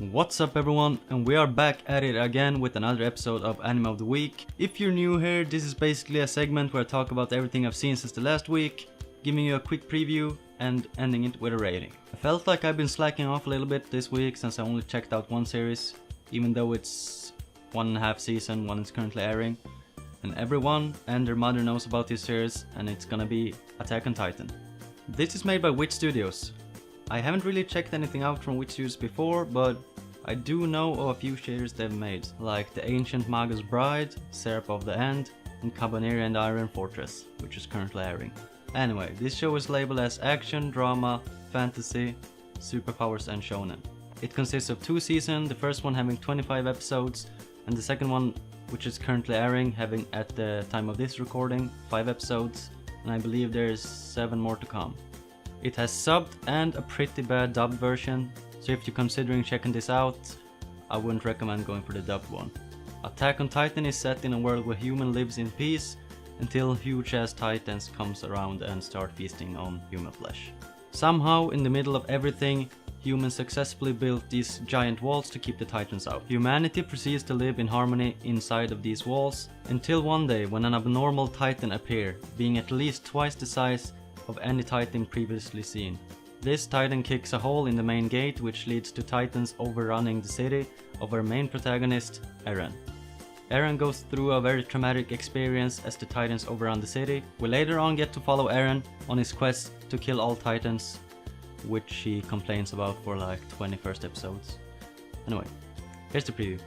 What's up everyone, and we are back at it again with another episode of Anime of the Week. If you're new here, this is basically a segment where I talk about everything I've seen since the last week, giving you a quick preview and ending it with a rating. I felt like I've been slacking off a little bit this week since I only checked out one series, even though it's 1.5 season, one is currently airing. And everyone and their mother knows about this series, and it's gonna be Attack on Titan. This is made by Wich Studios. I haven't really checked anything out from Wich Studios before, but I do know of a few series they've made, like The Ancient Magus Bride, Syrup of the End, and Cabaneri and Iron Fortress, which is currently airing. Anyway, this show is labeled as action, drama, fantasy, superpowers and shonen. It consists of 2 seasons, the first one having 25 episodes, and the second one, which is currently airing, having at the time of this recording 5 episodes, and I believe there's 7 more to come. It has subbed and a pretty bad dubbed version, so if you're considering checking this out, I wouldn't recommend going for the dubbed one. Attack on Titan is set in a world where human lives in peace until huge ass titans comes around and start feasting on human flesh. Somehow, in the middle of everything, humans successfully built these giant walls to keep the titans out. Humanity proceeds to live in harmony inside of these walls, until one day when an abnormal titan appears, being at least twice the size of any titan previously seen. This titan kicks a hole in the main gate, which leads to titans overrunning the city of our main protagonist, Eren. Eren goes through a very traumatic experience as the titans overrun the city. We later on get to follow Eren on his quest to kill all titans, which he complains about for like 21st episodes. Anyway, here's the preview.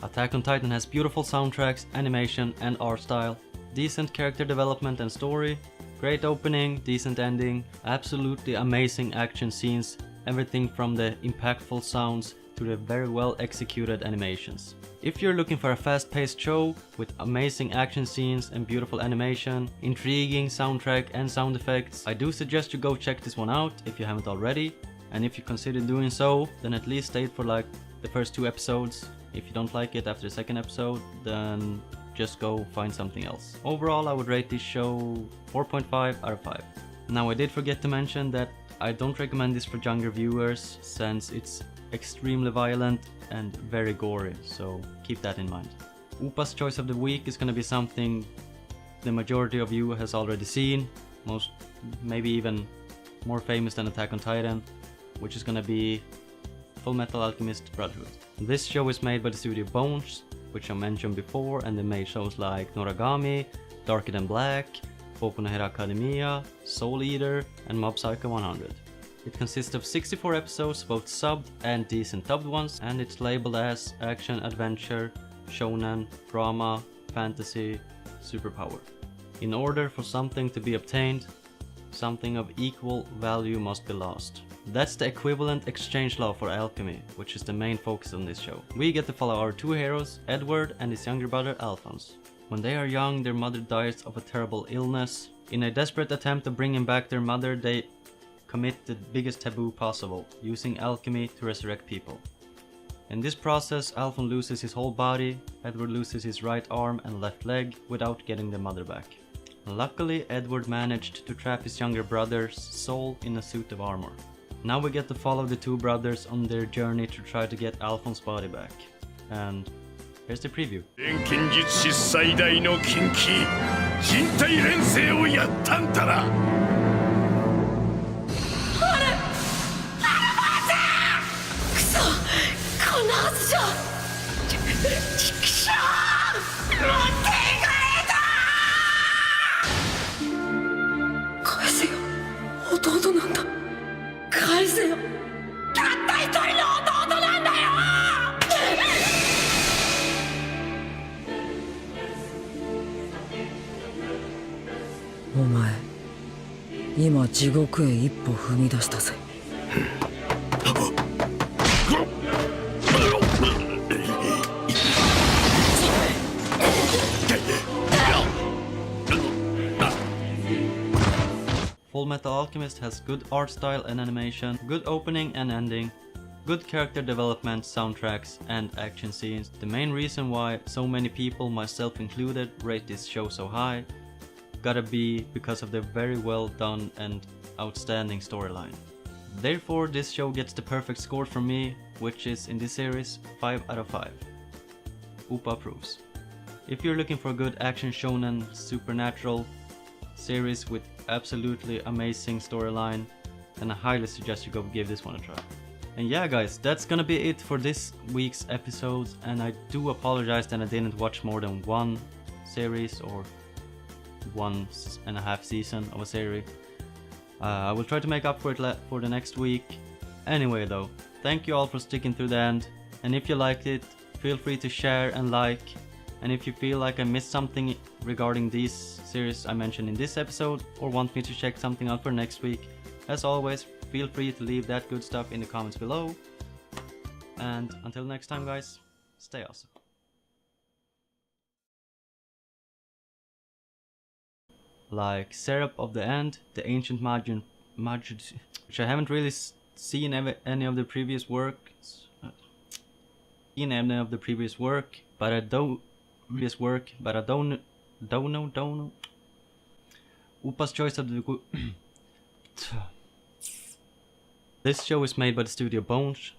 'Attack on Titan' has beautiful soundtracks, animation and art style, decent character development and story, great opening, decent ending, absolutely amazing action scenes, everything from the impactful sounds to the very well executed animations. If you're looking for a fast-paced show with amazing action scenes and beautiful animation, intriguing soundtrack and sound effects, I do suggest you go check this one out if you haven't already, and if you consider doing so, then at least stay for like the first 2 episodes. If you don't like it after the second episode, then just go find something else. Overall, I would rate this show 4.5 out of 5. Now, I did forget to mention that I don't recommend this for younger viewers, since it's extremely violent and very gory, so keep that in mind. Oopa's choice of the week is gonna be something the majority of you has already seen, maybe even more famous than Attack on Titan, which is gonna be Full Metal Alchemist Brotherhood. This show is made by the studio Bones, which I mentioned before, and they made shows like Noragami, Darker Than Black, Boku no Hero Academia, Soul Eater, and Mob Psycho 100. It consists of 64 episodes, both subbed and decent dubbed ones, and it's labeled as action, adventure, shonen, drama, fantasy, superpower. In order for something to be obtained, something of equal value must be lost. That's the equivalent exchange law for alchemy, which is the main focus on this show. We get to follow our 2 heroes, Edward and his younger brother Alphonse. When they are young, their mother dies of a terrible illness. In a desperate attempt to bring him back their mother, they commit the biggest taboo possible, using alchemy to resurrect people. In this process, Alphonse loses his whole body, Edward loses his right arm and left leg without getting the mother back. Luckily, Edward managed to trap his younger brother's soul in a suit of armor. Now we get to follow the 2 brothers on their journey to try to get Alphonse's body back. And here's the preview. 返せよ。たった一人の弟なんだよ。お前、今地獄へ一歩踏み出したぜ。Full Metal Alchemist has good art style and animation, good opening and ending, good character development, soundtracks, and action scenes. The main reason why so many people, myself included, rate this show so high gotta be because of the very well done and outstanding storyline. Therefore, this show gets the perfect score from me, which is in this series 5 out of 5. Oopa approves. If you're looking for a good action shonen supernatural series with absolutely amazing storyline, then I highly suggest you go give this one a try. And yeah guys, that's gonna be it for this week's episode, and I do apologize that I didn't watch more than one series or 1.5 season of a series. I will try to make up for it for the next week. Anyway though, thank you all for sticking through the end, and if you liked it, feel free to share and like, and if you feel like I missed something regarding these series I mentioned in this episode, or want me to check something out for next week, as always, feel free to leave that good stuff in the comments below. And until next time guys, stay awesome. Like Syrup of the End, the Ancient Magian, which I haven't really seen any of the previous works. But I don't know. Oopa's Choice of the This show is made by the studio Bones.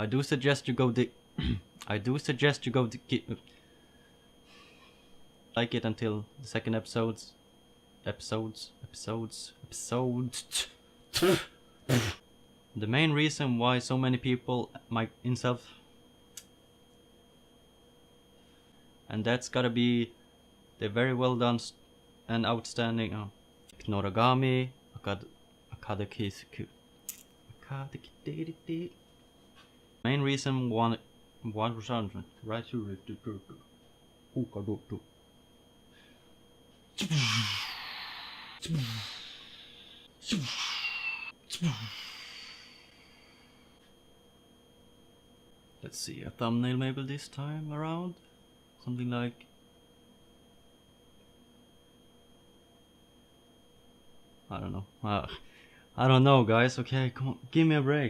I do suggest you go like it until the second episodes. The main reason why so many people and that's gotta be the very well done and outstanding Noragami main reason one right to let's see, a thumbnail maybe this time around, something like I don't know guys, okay, come on, give me a break.